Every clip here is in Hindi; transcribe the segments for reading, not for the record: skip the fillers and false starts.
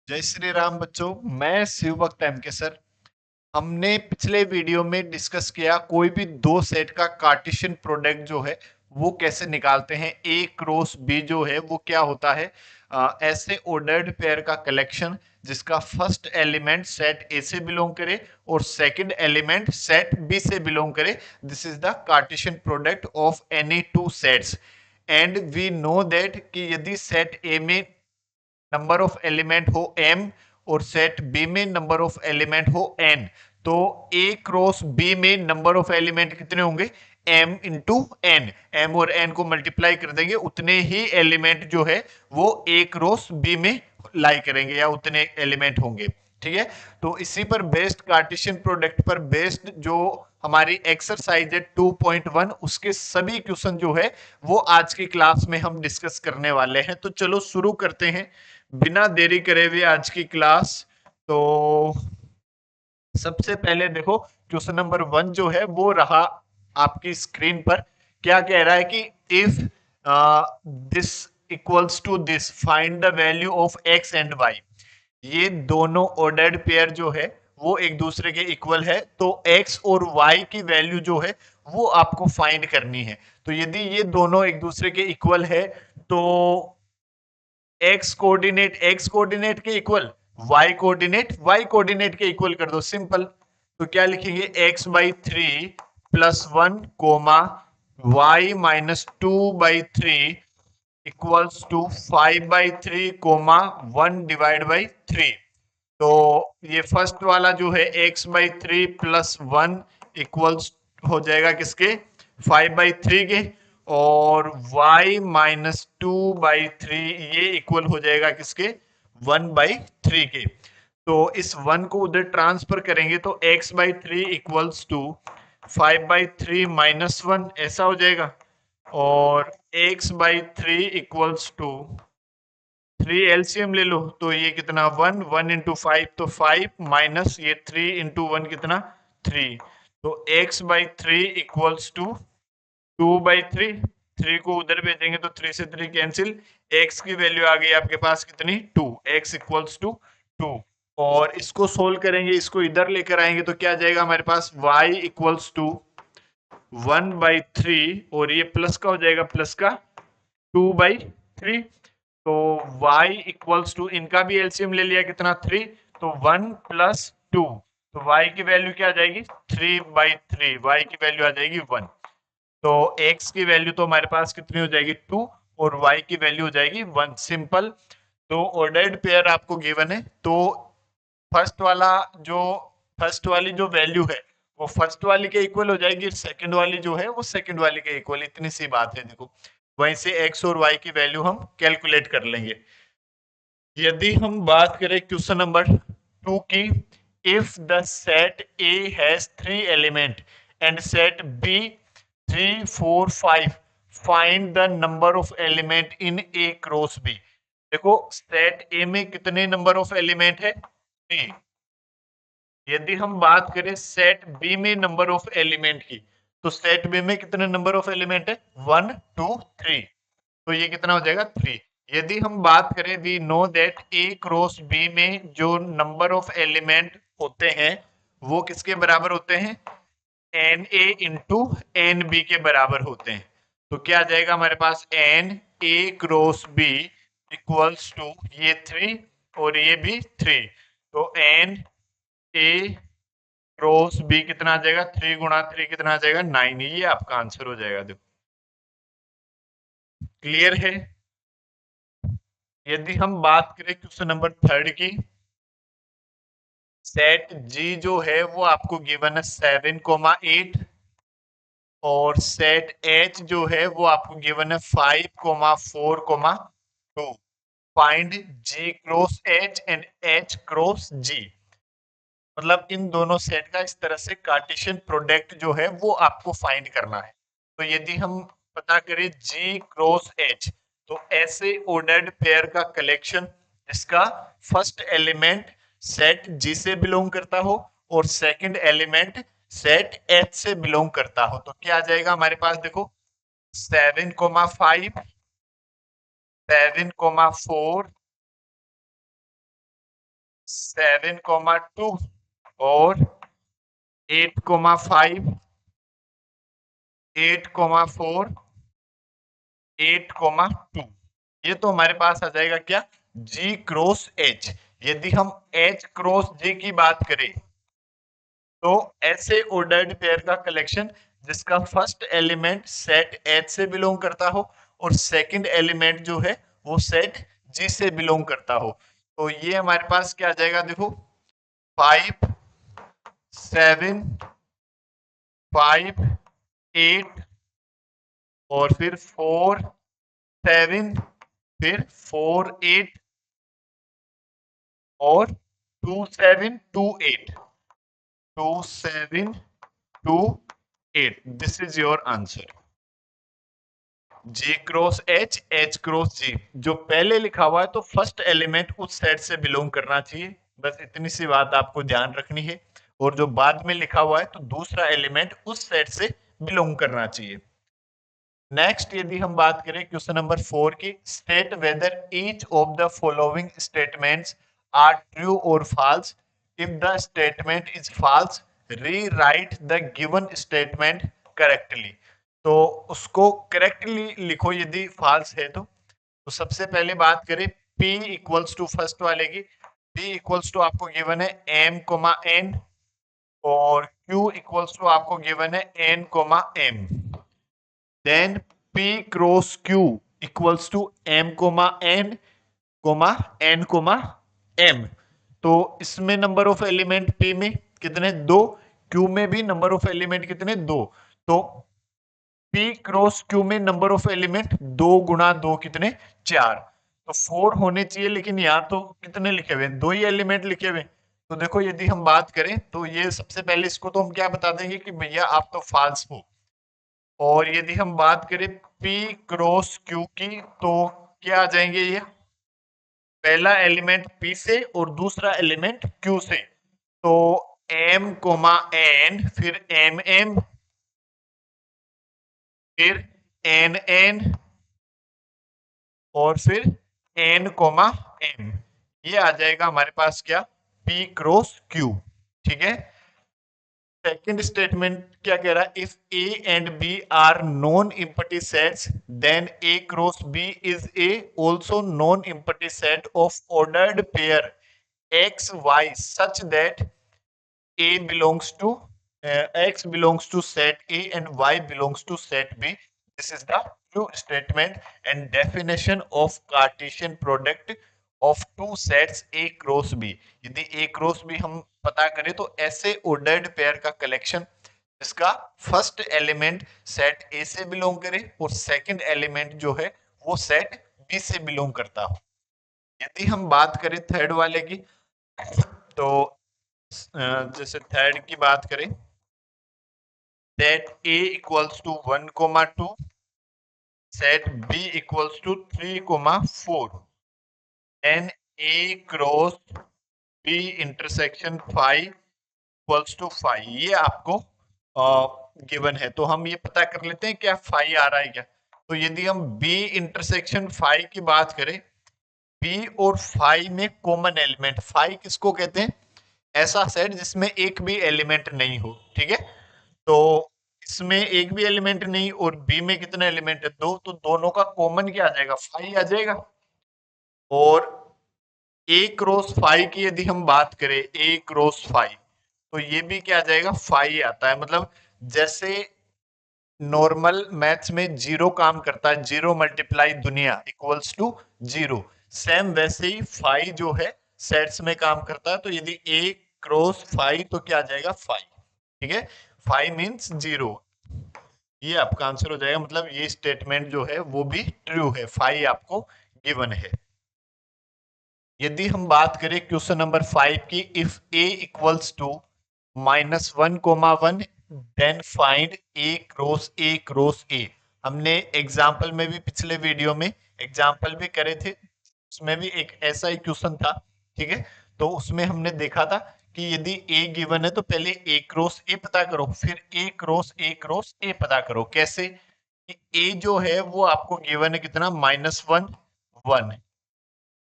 जय श्री राम बच्चों। मैं शिव भक्त एम के सर। हमने पिछले वीडियो में डिस्कस किया कोई भी दो सेट का कार्टेशियन प्रोडक्ट जो है वो कैसे निकालते हैं। ए क्रॉस बी जो है वो क्या होता है, ऐसे ऑर्डर्ड पेयर का कलेक्शन जिसका फर्स्ट एलिमेंट सेट ए से बिलोंग करे और सेकंड एलिमेंट सेट बी से बिलोंग करे। This is the Cartesian product of any two sets. And we know that कि यदि सेट ए में नंबर ऑफ एलिमेंट हो m और सेट b में नंबर ऑफ एलिमेंट हो n, तो a क्रॉस b में नंबर ऑफ एलिमेंट कितने होंगे? m into n। m और n को मल्टीप्लाई कर देंगे, उतने ही एलिमेंट जो है वो a क्रॉस b में लाई करेंगे या उतने एलिमेंट होंगे। ठीक है, तो इसी पर बेस्ड कार्टेशियन प्रोडक्ट पर बेस्ड जो हमारी एक्सरसाइज है 2.1 उसके सभी क्वेश्चन जो है वो आज की क्लास में हम डिस्कस करने वाले हैं। तो चलो शुरू करते हैं बिना देरी करे हुए आज की क्लास। तो सबसे पहले देखो, क्वेश्चन नंबर 1 जो है वो रहा आपकी स्क्रीन पर। क्या कह रहा है कि if this equals to this find the value of X and Y. ये दोनों ऑर्डर्ड पेयर जो है वो एक दूसरे के इक्वल है, तो x और y की वैल्यू जो है वो आपको फाइंड करनी है। तो यदि ये दोनों एक दूसरे के इक्वल है तो x कोऑर्डिनेट के इक्वल, y कोऑर्डिनेट के इक्वल कर दो, सिंपल। तो क्या लिखेंगे? x by three plus one comma y minus two by three equals to 5/3 comma 1 divide by 3। तो ये फर्स्ट वाला जो है x/3 प्लस 1 इक्वल्स हो जाएगा किसके? 5/3 के। और y माइनस 2/3 ये इक्वल हो जाएगा किसके? 1/3 के। तो इस 1 को उधर ट्रांसफर करेंगे तो x/3 इक्वल्स टू 5/3 माइनस 1 ऐसा हो जाएगा। और x/3 इक्वल्स टू 3 एलसीएम ले लो तो ये कितना? 1 इंटू 5 तो 5 माइनस ये 3 इंटू 1 कितना? 3। तो x/3 इक्वल्स टू 2/3। 3 को उधर भेजेंगे तो 3 से 3 कैंसिल। x की वैल्यू आ गई आपके पास कितनी? 2। x equals to 2। और इसको सोल्व करेंगे, इसको इधर लेकर आएंगे तो क्या जाएगा हमारे पास? y इक्वल्स टू 1/3 और ये प्लस का हो जाएगा, प्लस का 2/3। तो y इक्वल्स टू, इनका भी एलसीएम ले लिया कितना? 3। तो 1 प्लस 2, तो y की वैल्यू क्या आ जाएगी? 3/3। y की वैल्यू आ जाएगी 1। तो x की वैल्यू तो हमारे पास कितनी हो जाएगी? 2 और y की वैल्यू हो जाएगी 1। सिंपल। तो ऑर्डर्ड पेयर आपको गिवन है, तो फर्स्ट वाला जो फर्स्ट वाली जो वैल्यू है वो फर्स्ट वाली के इक्वल हो जाएगी, सेकंड वाली जो है वो सेकंड वाली के इक्वल। इतनी सी बात है। देखो, वहीं से x और y की वैल्यू हम कैलकुलेट कर लेंगे। यदि हम बात करें क्वेश्चन नंबर 2 की, if the set A has 3 element and set B 3 4 5, find the number of element in A cross B। देखो, सेट A में कितने नंबर ऑफ एलिमेंट है? 3। यदि हम बात करें सेट बी में नंबर ऑफ एलिमेंट की, तो सेट बी में कितने नंबर ऑफ एलिमेंट है? 1 2 3। तो ये कितना हो जाएगा? 3। यदि हम बात करें, we know that A cross B में जो नंबर ऑफ एलिमेंट होते हैं वो किसके बराबर होते हैं? N A into n B के बराबर होते हैं। तो क्या आ जाएगा हमारे पास? N A cross B equals to ये 3 और ये भी 3। तो एन ए क्रॉस बी कितना आ जाएगा? 3 गुणा 3 कितना आ जाएगा? 9। ये आपका आंसर हो जाएगा। देखो, क्लियर है? यदि हम बात करें क्वेश्चन नंबर 3 की, सेट जी जो है वो आपको गिवन है 7,8 और सेट एच जो है वो आपको गिवन है 5,4,2। Find G cross H and H cross G. मतलब इन दोनों सेट का इस तरह से कार्टेशियन प्रोडक्ट जो है वो आपको फाइंड करना है। तो यदि हम पता करें जी क्रॉस एच, तो ऐसे ऑर्डर्ड पेयर का कलेक्शन जिसका फर्स्ट एलिमेंट सेट जी से बिलोंग करता हो और सेकंड एलिमेंट सेट एच से बिलोंग करता हो, तो क्या आ जाएगा हमारे पास? देखो, 7,5 7,4 7,2 और 8,5, 8,4, 8,2। ये तो हमारे पास आ जाएगा क्या, G क्रॉस H। यदि हम H क्रॉस G की बात करें तो ऐसे ऑर्डर्ड पेयर का कलेक्शन जिसका फर्स्ट एलिमेंट सेट H से बिलोंग करता हो और सेकंड एलिमेंट जो है वो सेट G से बिलोंग करता हो। तो ये हमारे पास क्या आ जाएगा, देखो 5, 7, 5, 8 और फिर 4, 7, फिर 4, 8 और 2, 7, 2, 8, 2, 7, 2, 8। This is your answer. G cross H, H cross G। जो पहले लिखा हुआ है तो फर्स्ट एलिमेंट उस सेट से बिलोंग करना चाहिए, बस इतनी सी बात आपको ध्यान रखनी है। और जो बाद में लिखा हुआ है तो दूसरा एलिमेंट उस सेट से बिलोंग करना चाहिए। नेक्स्ट यदि हम बात करें क्वेश्चन नंबर 4 की, state whether each of the following statements are true और false. If the statement is false, rewrite the given statement correctly. तो उसको करेक्टली लिखो यदि फॉल्स है तो सबसे पहले बात करें P इक्वल्स टू फर्स्ट वाले की। P इक्वल्स टू आपको गिवन है M, N और Q इक्वल्स टू आपको गिवन है N, M। then P cross Q equals to M, N, N, M। तो इसमें नंबर ऑफ एलिमेंट P में कितने, दो। Q में भी नंबर ऑफ एलिमेंट कितने, दो। तो P क्रॉस Q में नंबर ऑफ एलिमेंट 2 × 2 कितने, 4। तो 4 होने चाहिए लेकिन यहाँ तो कितने लिखे हुए, दो ही एलिमेंट लिखे हुए। तो देखो यदि हम बात करें तो ये सबसे पहले इसको तो हम क्या बता देंगे कि भैया आप तो फॉल्स हो। और यदि हम बात करें P क्रॉस Q की तो क्या आ जाएंगे, ये पहला एलिमेंट P से और दूसरा एलिमेंट Q से। तो M, N, फिर MM, फिर NN और फिर N, M। ये आ जाएगा हमारे पास क्या, P क्रॉस Q। ठीक है। सेकंड स्टेटमेंट क्या कह रहा है, if A and B are non empty sets then A cross B is A also non empty set of ordered pair X Y such that A belongs to X belongs to set A and Y belongs to set B. This is the true statement and definition of Cartesian product of two sets A cross B। यदि A क्रॉस B हम पता करें तो ऐसे ऑर्डर्ड पेयर का कलेक्शन जिसका फर्स्ट एलिमेंट सेट A से बिलोंग करे और सेकंड एलिमेंट जो है वो सेट B से बिलोंग करता हो। यदि हम बात करें थर्ड वाले की तो जैसे थर्ड की बात करें, set A equals to 1, 2, set B equals to 3, 4, and A cross B intersection 5 equals to 5। ये आपको गिवन है तो हम ये पता कर लेते हैं क्या 5 आ रहा है क्या। तो यदि हम B इंटरसेक्शन 5 की बात करें, B और 5 में कॉमन एलिमेंट, 5 किसको कहते हैं, ऐसा सेट जिसमें एक भी एलिमेंट नहीं हो। ठीक है। तो इसमें एक भी एलिमेंट नहीं और बी में कितने एलिमेंट है, दो। तो दोनों का कॉमन क्या आ जाएगा, 5 आ जाएगा। और ए क्रॉस 5 की यदि हम बात करें, ए क्रॉस 5 तो ये भी क्या आ जाएगा, 5 आता है। मतलब जैसे नॉर्मल मैथ्स में जीरो काम करता है, जीरो मल्टीप्लाई दुनिया इक्वल्स टू जीरो, सेम वैसे ही 5 जो है सेट्स में काम करता है। तो यदि ए क्रॉस 5 तो क्या आ जाएगा, 5। ठीक है। 5 मीन्स जीरो, ये आपका आंसर हो जाएगा। मतलब ये स्टेटमेंट जो है वो भी ट्रू है, 5 आपको गिवन है। यदि हम बात करें क्वेश्चन नंबर 5 की, if a equals to -1, 1 then find a cross a। हमने एग्जाम्पल में भी, पिछले वीडियो में एग्जाम्पल भी करे थे, उसमें भी एक ऐसा ही क्वेश्चन था। ठीक है। तो उसमें हमने देखा था कि यदि a गिवन है तो पहले a क्रॉस a पता करो, फिर a क्रॉस a पता करो। कैसे कि a जो है वो आपको गिवन है कितना, -1, 1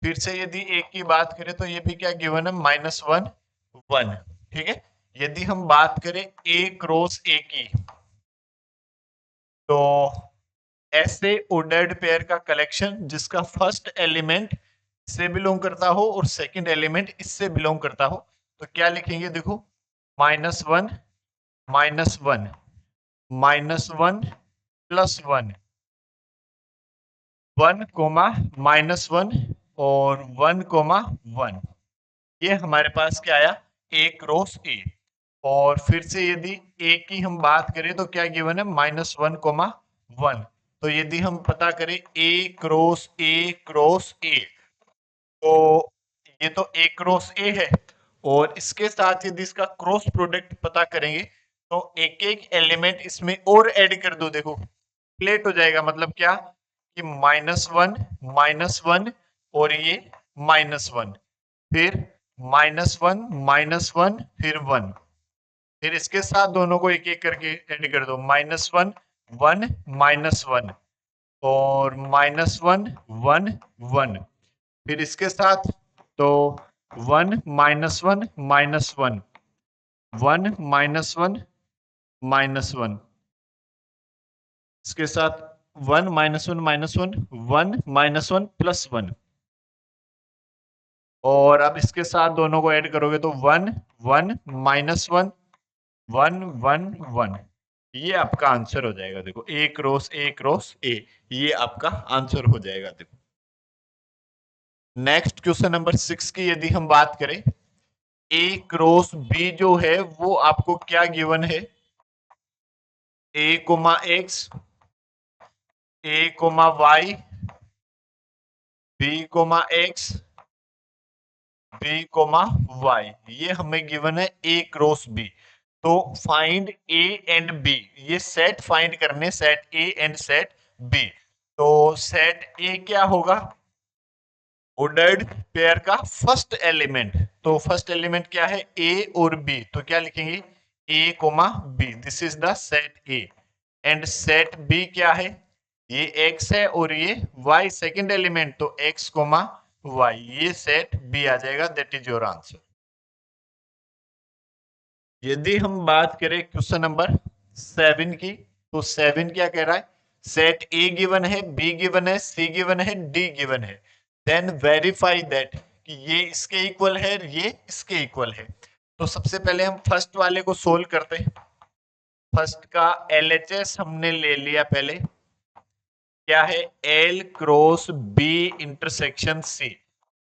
फिर से यदि ए की बात करें तो ये भी क्या गिवन है, -1 1। ठीक है, यदि हम बात करें ए क्रॉस ए की, तो ऐसे ओर्डर्ड पेयर का कलेक्शन जिसका फर्स्ट एलिमेंट से बिलोंग करता हो और सेकंड एलिमेंट इससे बिलोंग करता हो, तो क्या लिखेंगे, देखो -1 -1 -1 +1 1 कोमा -1 और 1 कोमा 1। ये हमारे पास क्या आया, ए क्रॉस ए। और फिर से यदि ए की हम बात करें तो क्या गिवन है, -1 कोमा 1। तो यदि हम पता करें ए क्रॉस ए, तो ये तो ए क्रॉस ए है, और इसके साथ यदि इसका क्रॉस प्रोडक्ट पता करेंगे तो एक एक एलिमेंट इसमें और ऐड कर दो, देखो प्लेट हो जाएगा। मतलब क्या कि -1 और ये -1, फिर -1 फिर 1, फिर इसके साथ दोनों को एक एक करके ऐड कर दो, -1 1 -1 और -1 1 1, फिर इसके साथ तो 1 -1 -1 1 -1 -1, इसके साथ 1 -1 -1 1 -1 +1, और अब इसके साथ दोनों को ऐड करोगे तो 1 1 -1 1 1 1। ये आपका आंसर हो जाएगा। देखो ए क्रॉस ए, ये आपका आंसर हो जाएगा। देखो नेक्स्ट क्वेश्चन नंबर 6 की यदि हम बात करें, ए क्रॉस बी जो है वो आपको क्या गिवन है, A comma X, A comma Y, B comma X, B comma Y, ये हमें गिवन है ए क्रॉस बी। तो फाइंड ए एंड बी, ये सेट फाइंड करने, set A and set B. तो सेट ए क्या होगा, ऑर्डर्ड पेयर का फर्स्ट एलिमेंट। तो फर्स्ट एलिमेंट क्या है, ए और बी, तो क्या लिखेंगे, A comma B, this is the set A. And set B क्या है, ये x है और ये y सेकंड एलिमेंट, तो x कोमा y, ये सेट बी आ जाएगा। That is your answer. यदि हम बात करें क्वेश्चन नंबर 7 की, तो 7 क्या कह रहा है, सेट ए गिवन है, बी गिवन है, सी गिवन है, डी गिवन है, देन वेरीफाई दैट कि ये इसके इक्वल है, ये इसके इक्वल है। तो सबसे पहले हम फर्स्ट वाले को सोल्व करते हैं। फर्स्ट का LHS हमने ले लिया पहले, क्या है, L cross B intersection C।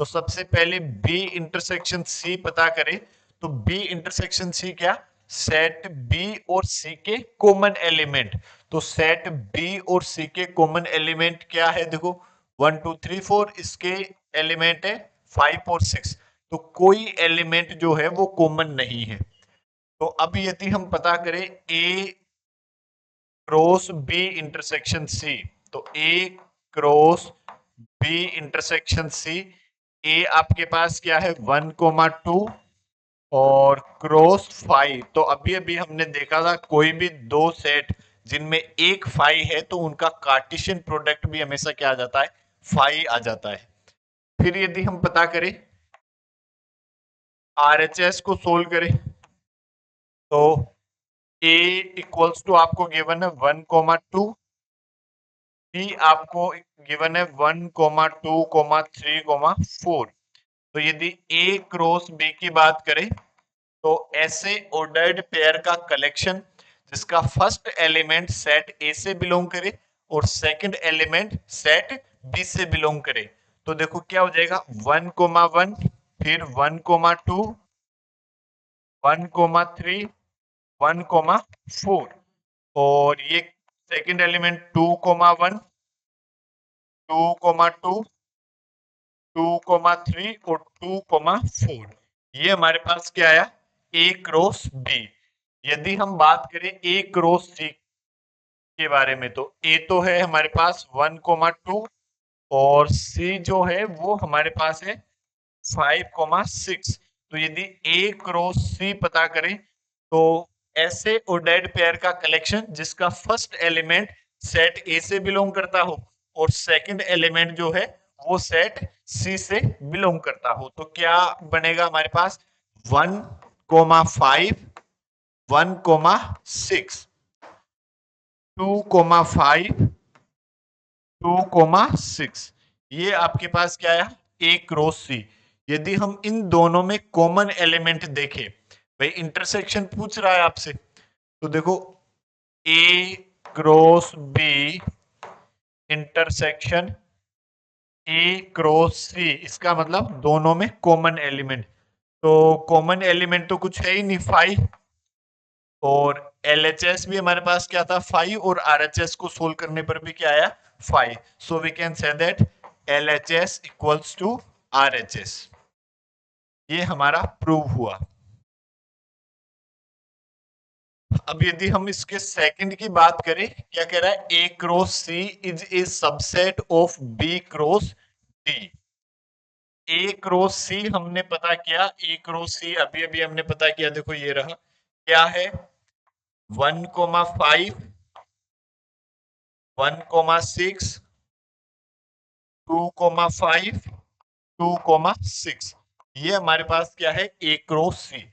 तो सबसे पहले B इंटरसेक्शन C पता करें, तो B इंटरसेक्शन C क्या, सेट B और C के कॉमन एलिमेंट। तो सेट B और C के कॉमन एलिमेंट क्या है, देखो 1 2 3 4, इसके एलिमेंट है 5 और 6, तो कोई एलिमेंट जो है वो कॉमन नहीं है। तो अब यदि हम पता करें A cross B intersection C, तो A cross B intersection C, A आपके पास क्या है 1,2 और क्रॉस 5। तो अभी अभी हमने देखा था कोई भी दो सेट जिनमें एक 5 है तो उनका कार्टेशियन प्रोडक्ट भी हमेशा क्या आ जाता है, 5 आ जाता है। फिर यदि हम पता करें RHS को सोल्व करें, तो ए इक्वल्स टू आपको गिवन है 1,2, बी आपको गिवन है 1,2,3,4। तो यदि ए क्रॉस बी की बात करें, तो ऐसे ऑर्डर्ड पेयर का कलेक्शन जिसका फर्स्ट एलिमेंट सेट ए से बिलोंग करे और सेकंड एलिमेंट सेट बी से बिलोंग करे, तो देखो क्या हो जाएगा, 1,1 फिर 1,2 1,3 1,4, और ये सेकंड एलिमेंट 2,1 2,2 2,3 और 2,4, ये हमारे पास क्या आया, ए क्रॉस बी। यदि हम बात करें ए क्रॉस सी के बारे में, तो ए तो है हमारे पास 1,2 और सी जो है वो हमारे पास है 5,6। तो यदि ए क्रॉस सी पता करें, तो ऐसे ऑर्डर्ड पेयर का कलेक्शन जिसका फर्स्ट एलिमेंट सेट ए से बिलोंग करता हो और सेकंड एलिमेंट जो है वो सेट सी से बिलोंग करता हो। तो क्या बनेगा हमारे पास 1,5 1,6 2,5 2,6 ये आपके पास क्या है ए क्रॉस सी। यदि हम इन दोनों में कॉमन एलिमेंट देखें, भाई इंटरसेक्शन पूछ रहा है आपसे, तो देखो A cross B intersection A cross C, इसका मतलब दोनों में कॉमन एलिमेंट। तो कॉमन एलिमेंट तो कुछ है ही नहीं, 5, और LHS भी हमारे पास क्या था 5, और RHS को सोल्व करने पर भी क्या आया 5। So we can say that LHS equals to RHS। ये हमारा प्रूव हुआ। अब यदि हम इसके सेकंड की बात करें, क्या कह रहा है A cross C is a subset of B cross D. A cross C हमने पता किया, ए क्रॉस सी अभी अभी हमने पता किया, देखो ये रहा, क्या है 1,5 1,6 2,5 2,6, ये हमारे पास क्या है ए क्रॉस सी।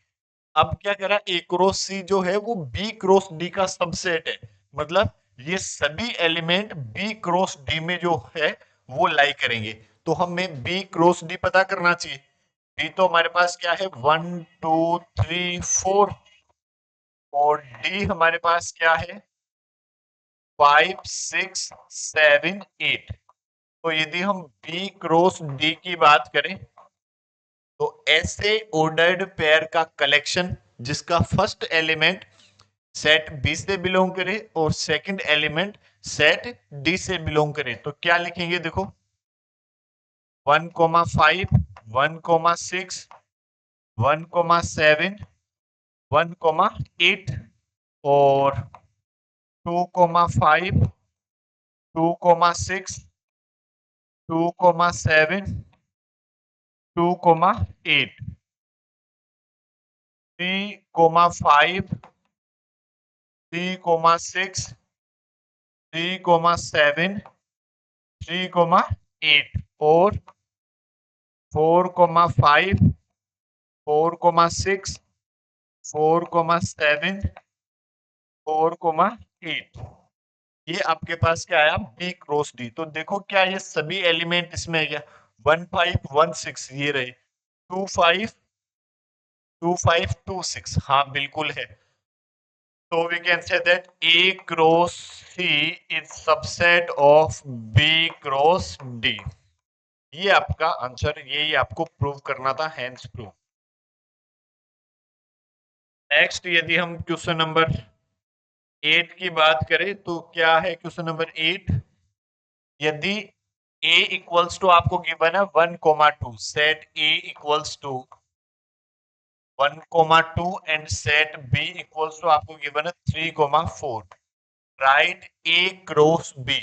अब क्या कह रहा है ए क्रॉस सी जो है वो बी क्रॉस डी का सबसेट है, मतलब ये सभी एलिमेंट बी क्रॉस डी में जो है वो लाई करेंगे। तो हमें बी क्रॉस डी पता करना चाहिए। बी तो हमारे पास क्या है 1 2 3 4, और डी हमारे पास क्या है 5 6 7 8। तो यदि हम बी क्रॉस डी की बात करें, तो ऐसे ऑर्डर्ड पेयर का कलेक्शन जिसका फर्स्ट एलिमेंट सेट बी से बिलोंग करे और सेकंड एलिमेंट सेट डी से बिलोंग करे, तो क्या लिखेंगे देखो 1,5 1,6 1,7 1,8 और 2,5 2,6 2,7 2,8 3,5 3,6 3,7 3,8 और 4,5 4,6 4,7 4,8। ये आपके पास क्या आया बी क्रॉस डी। तो देखो क्या ये सभी एलिमेंट इसमें है क्या 1,5,1,6 ये रहे, 2,5 2,5,2,6, हाँ बिल्कुल है। So we can say that A cross C is subset of B cross D। ये आपका आंसर, यही आपको प्रूव करना था, हैंस प्रूव। नेक्स्ट यदि हम क्वेश्चन नंबर 8 की बात करें, तो क्या है क्वेश्चन नंबर 8, यदि A इक्वल्स टू आपको गिवन है 1,2, set A equals to 1,2 and set B equals to आपको गिवन है 3,4, राइट ए क्रॉस बी।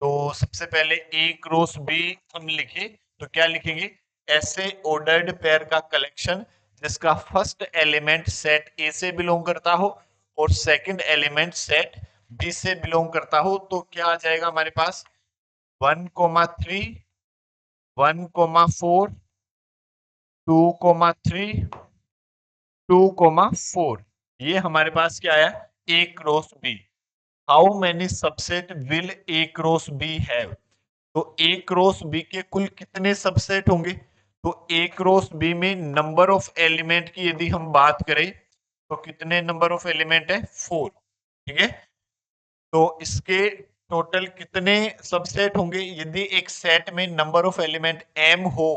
तो सबसे पहले ए क्रॉस बी हम लिखे, तो क्या लिखेंगे ऐसे ऑर्डर्ड पेयर का कलेक्शन जिसका फर्स्ट एलिमेंट सेट ए से बिलोंग करता हो और सेकंड एलिमेंट सेट बी से बिलोंग करता हो। तो क्या आ जाएगा हमारे पास 1,3 1,4 2,3 2,4, ये हमारे पास क्या आया A cross B. How many subset will A cross B have. तो ए क्रॉस बी के कुल कितने सबसेट होंगे, तो ए क्रॉस बी में नंबर ऑफ एलिमेंट की यदि हम बात करें, तो कितने नंबर ऑफ एलिमेंट है 4, ठीक है। तो इसके टोटल कितने सबसेट होंगे, यदि एक सेट में नंबर ऑफ एलिमेंट m हो,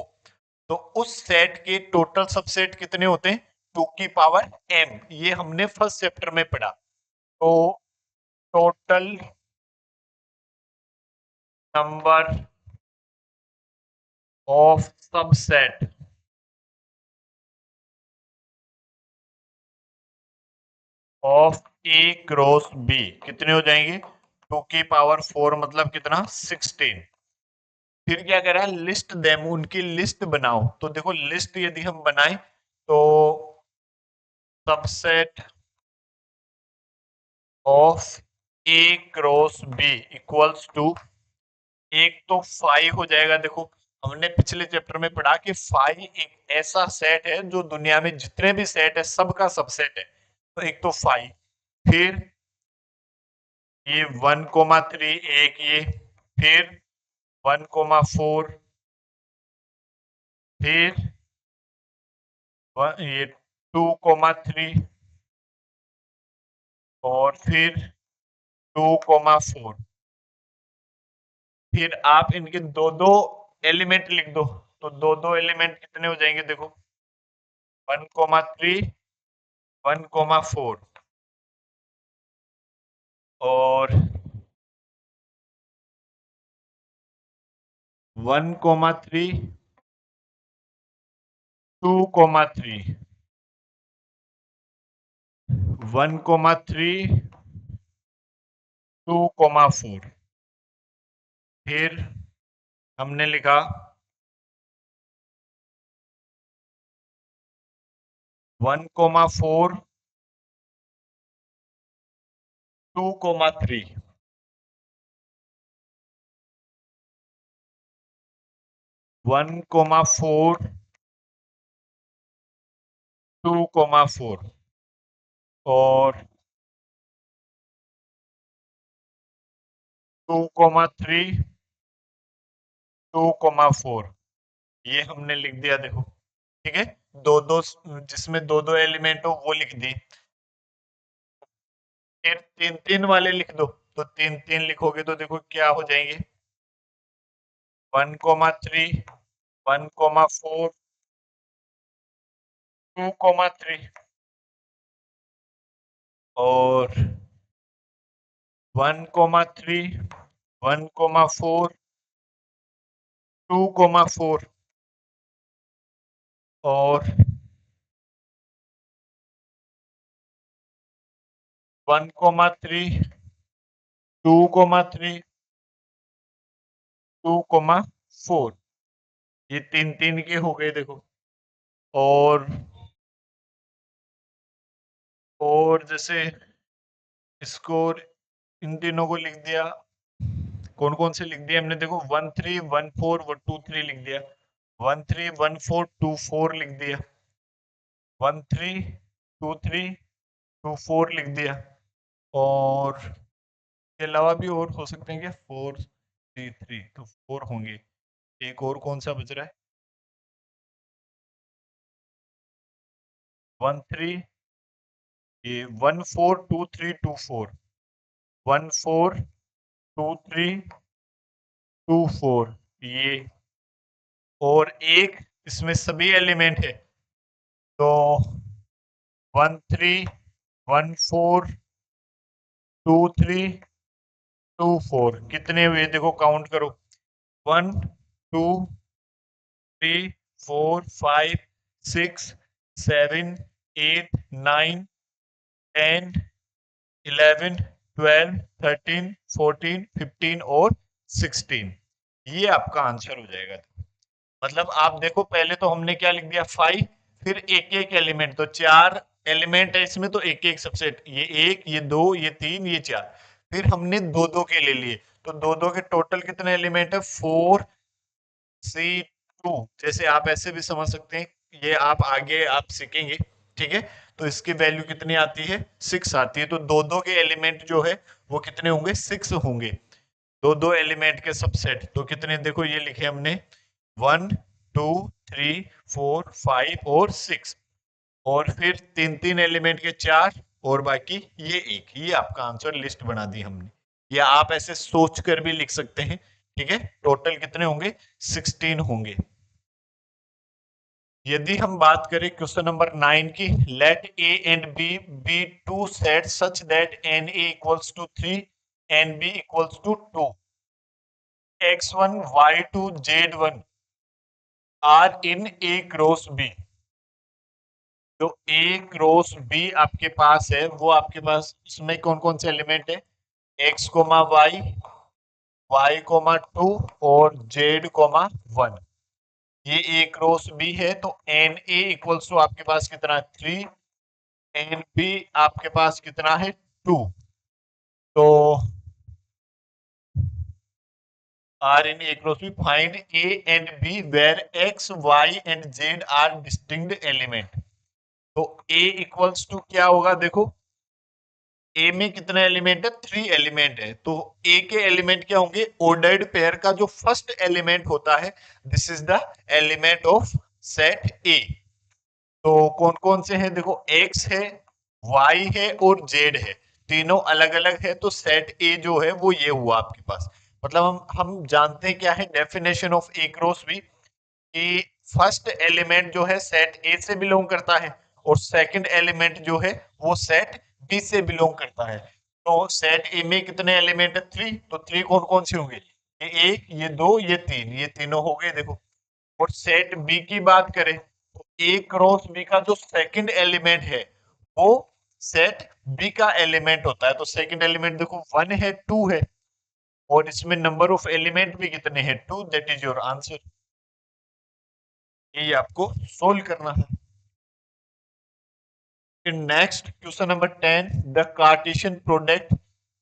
तो उस सेट के टोटल सबसेट कितने होते हैं 2 की पावर m। ये हमने फर्स्ट चैप्टर में पढ़ा। तो total number of subset of A cross B कितने हो जाएंगे 2 की पावर 4, मतलब कितना 16। फिर क्या कह रहा है लिस्ट देम, उनकी लिस्ट बनाओ। तो देखो लिस्ट यदि हम बनाएं, तो subset of A cross B equals to, एक तो 5 हो जाएगा देखो, हमने पिछले चैप्टर में पढ़ा कि फाई एक ऐसा सेट है जो दुनिया में जितने भी सेट है सबका सबसेट है। तो एक तो फाई, फिर ये 1,3 एक ये, फिर 1,4, फिर ये 2,3 और फिर 2,4। फिर आप इनके दो दो एलिमेंट लिख दो, तो दो दो एलिमेंट कितने हो जाएंगे देखो, 1,3, 1,4 और 1,3, 2,3, 1,3, 2,4। फिर हमने लिखा 1,4, 2,3, 1,4, 2,4 और 2,3, 2,4 ये हमने लिख दिया देखो। ठीक है, दो दो जिसमें दो दो एलिमेंट हो वो लिख दी। फिर तीन तीन वाले लिख दो, तो तीन तीन लिखोगे तो देखो क्या हो जाएंगे, 1,3, 1,4, 2,3 और 1,3, 1,4, 2,4 और 1,3, 2,3, 2,4 ये तीन तीन के हो गए देखो। और जैसे इसको इन तीनों को लिख दिया, कौन कौन से लिख दिया हमने देखो, 1,3, 1,4 2,3 लिख दिया, 1,3, 1,4 2,4 लिख दिया, 1,3, 2,3, 2,4 लिख दिया। और के अलावा भी और हो सकते हैं क्या, 4, 3, 3 तो 4 होंगे। एक और कौन सा बच रहा है, 1,3, ये 1,4 2,3 2,4, 1,4 2,3 2,4 ये। और एक इसमें सभी एलिमेंट है, तो 1,3, 1,4 2,3 2,4 कितने हुए देखो, काउंट करो, 1 2 3 4 5 6 7 8 9 10 11 12 13 14 15 और 16, ये आपका आंसर हो जाएगा। मतलब आप देखो पहले तो हमने क्या लिख दिया 5, फिर एक एक एलिमेंट, तो चार एलिमेंट है इसमें, तो एक एक सबसेट, ये एक, ये दो, ये तीन, ये चार। फिर हमने दो दो के ले लिए, तो दो दो के टोटल कितने एलिमेंट है, 4, 3, 2। जैसे आप ऐसे भी समझ सकते हैं, ये आप आगे आप सीखेंगे। ठीक है, तो इसकी वैल्यू कितनी आती है, 6 आती है। तो दो दो के एलिमेंट जो है वो कितने होंगे, 6 होंगे। दो दो एलिमेंट के सबसेट तो कितने देखो, ये लिखे हमने 1 2 3 4 5 और 6। और फिर तीन तीन एलिमेंट के चार और बाकी ये एक, ये आपका आंसर लिस्ट बना दी हमने। या आप ऐसे सोच कर भी लिख सकते हैं। ठीक है, टोटल कितने होंगे, 16 होंगे। यदि हम बात करें क्वेश्चन नंबर 9 की, let A and B be two set such that N A equals to 3 N B equals to 2, x1 y2 z1 are in A cross B. जो ए क्रॉस बी आपके पास है, वो आपके पास उसमें कौन कौन से एलिमेंट है, X comma Y, Y comma 2 और जेड कोमा 1। ये ए क्रॉस बी है, तो एन ए इक्वल्स टू आपके पास कितना है, 3, एन बी आपके पास कितना है, 2। तो are in A cross B find A and B where X Y and Z are distinct element. तो ए इक्वल्स टू क्या होगा, देखो ए में कितने एलिमेंट है, 3 एलिमेंट है, तो ए के एलिमेंट क्या होंगे, ऑर्डर्ड पेयर का जो फर्स्ट एलिमेंट होता है, this is the element of set ए। तो कौन कौन से हैं, देखो एक्स है, वाई है और जेड है, तीनों अलग अलग है, तो सेट ए जो है वो ये हुआ आपके पास। मतलब हम जानते हैं क्या है definition of A cross B, कि फर्स्ट एलिमेंट जो है सेट ए से बिलोंग करता है और सेकंड एलिमेंट जो है वो सेट बी से बिलोंग करता है। तो सेट ए में कितने एलिमेंट है, 3, तो 3 कौन कौन से होंगे, ये एक, ये दो, ये तीन, ये तीनों हो गए देखो। और सेट बी की बात करें तो ए क्रॉस बी का जो सेकंड एलिमेंट है वो सेट बी का एलिमेंट होता है। तो सेकंड एलिमेंट देखो 1 है, 2 है, और इसमें नंबर ऑफ एलिमेंट भी कितने हैं, 2, दैट इज योर आंसर। ये आपको सोल्व करना है। Next question number 10, the Cartesian product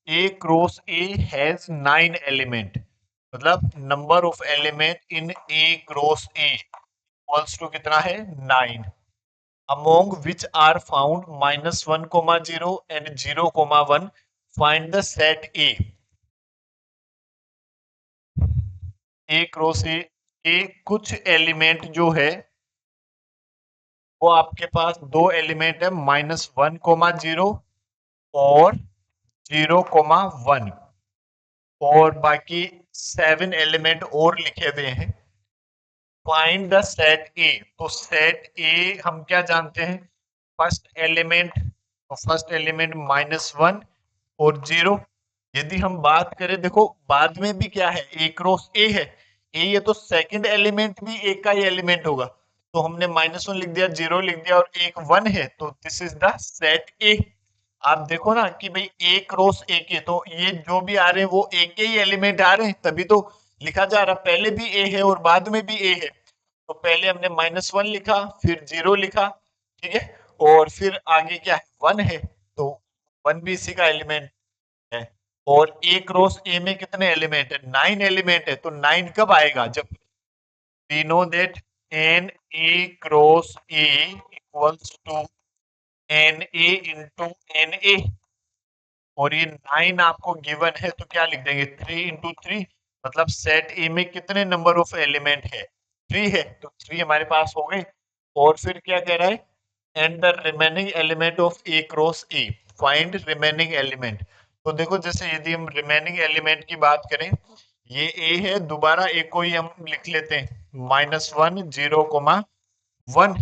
A cross A has 9 element, मतलब number of element in A cross A equals to कितना है, 9, among which are found -1, 0 and 0, 1, find the set A। A cross ए के कुछ एलिमेंट जो है वो आपके पास दो एलिमेंट है, -1, 0 और 0, 1, और बाकी 7 एलिमेंट और लिखे हुए हैं। फाइंड द सेट ए, तो सेट ए हम क्या जानते हैं, फर्स्ट एलिमेंट, तो फर्स्ट एलिमेंट -1 और 0। यदि हम बात करें, देखो बाद में भी क्या है, ए क्रॉस ए है, ए ये तो सेकंड एलिमेंट भी ए का ही एलिमेंट होगा, तो हमने -1 लिख दिया, 0 लिख दिया और एक 1 है, तो दिस इज द सेट ए। आप देखो ना कि भाई ए क्रॉस ए के, तो ये जो भी आ रहे हैं वो ए के ही एलिमेंट आ रहे हैं, तभी तो लिखा जा रहा, पहले भी ए है और बाद में भी ए है। तो पहले हमने -1 लिखा, फिर 0 लिखा, ठीक है, और फिर आगे क्या है, 1 है, तो 1 भी इसी का एलिमेंट है। और ए क्रॉस ए में कितने एलिमेंट है, 9 एलिमेंट है, तो 9 कब आएगा, जब we know that N A cross A equals to N A into N A, और ये 9 आपको गिवन है, तो क्या लिख देंगे, 3 इंटू 3, मतलब सेट ए में कितने नंबर ऑफ एलिमेंट है, 3 है, तो 3 हमारे पास हो गए। और फिर क्या कह रहा है, and the remaining element of A cross A, find remaining element. तो देखो जैसे यदि हम रिमेनिंग एलिमेंट की बात करें, ये ए है, दोबारा ए को ही हम लिख लेते हैं, -1, 0, 1।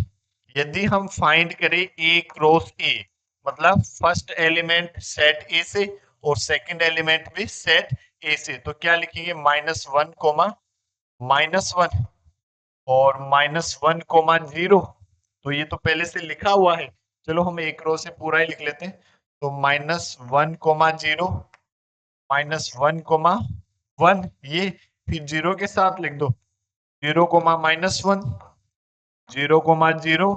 यदि हम फाइंड करें ए क्रॉस ए, मतलब फर्स्ट एलिमेंट सेट ए से और सेकंड एलिमेंट भी सेट ए से, तो क्या लिखेंगे, -1, -1 और -1, 0। तो ये तो पहले से लिखा हुआ है, चलो हम एक रो से पूरा ही लिख लेते हैं। तो -1, 0, -1, 1, ये फिर 0 के साथ लिख दो, 0, -1, 0, 0,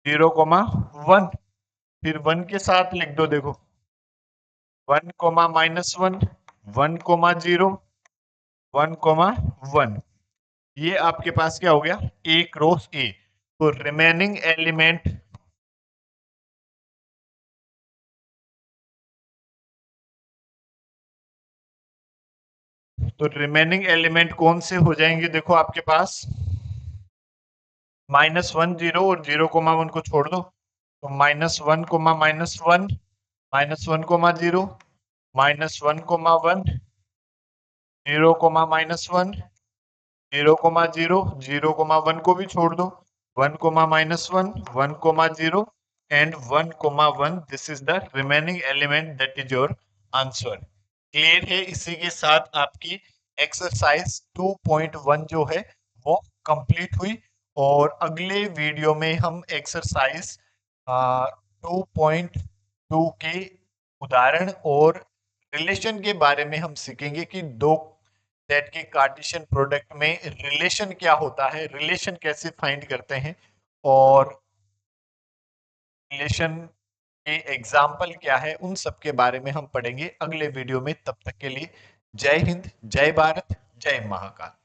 0, 1, फिर 1 के साथ लिख दो, देखो 1, -1, 1, 0, 1, 1, ये आपके पास क्या हो गया, ए क्रॉस ए। तो रिमेनिंग एलिमेंट, तो रिमेनिंग एलिमेंट कौन से हो जाएंगे, देखो आपके पास -1, 0 और 0, 1 को छोड़ दो, तो -1, -1, -1, -1, 0, -1, 1, 0, -1, 0, 0, 0, 1 को भी छोड़ दो, 1, -1, 1, 0 and 1, 1, this is the remaining element, that is your answer. Clear है, इसी के साथ आपकी एक्सरसाइज 2.1 जो है वो कंप्लीट हुई, और अगले वीडियो में हम एक्सरसाइज 2.2 के उदाहरण और रिलेशन के बारे में हम सीखेंगे कि दो सेट के कार्टेशियन प्रोडक्ट में रिलेशन क्या होता है, रिलेशन कैसे फाइंड करते हैं, और रिलेशन के एग्जाम्पल क्या है, उन सब के बारे में हम पढ़ेंगे अगले वीडियो में। तब तक के लिए जय हिंद, जय भारत, जय महाकाल।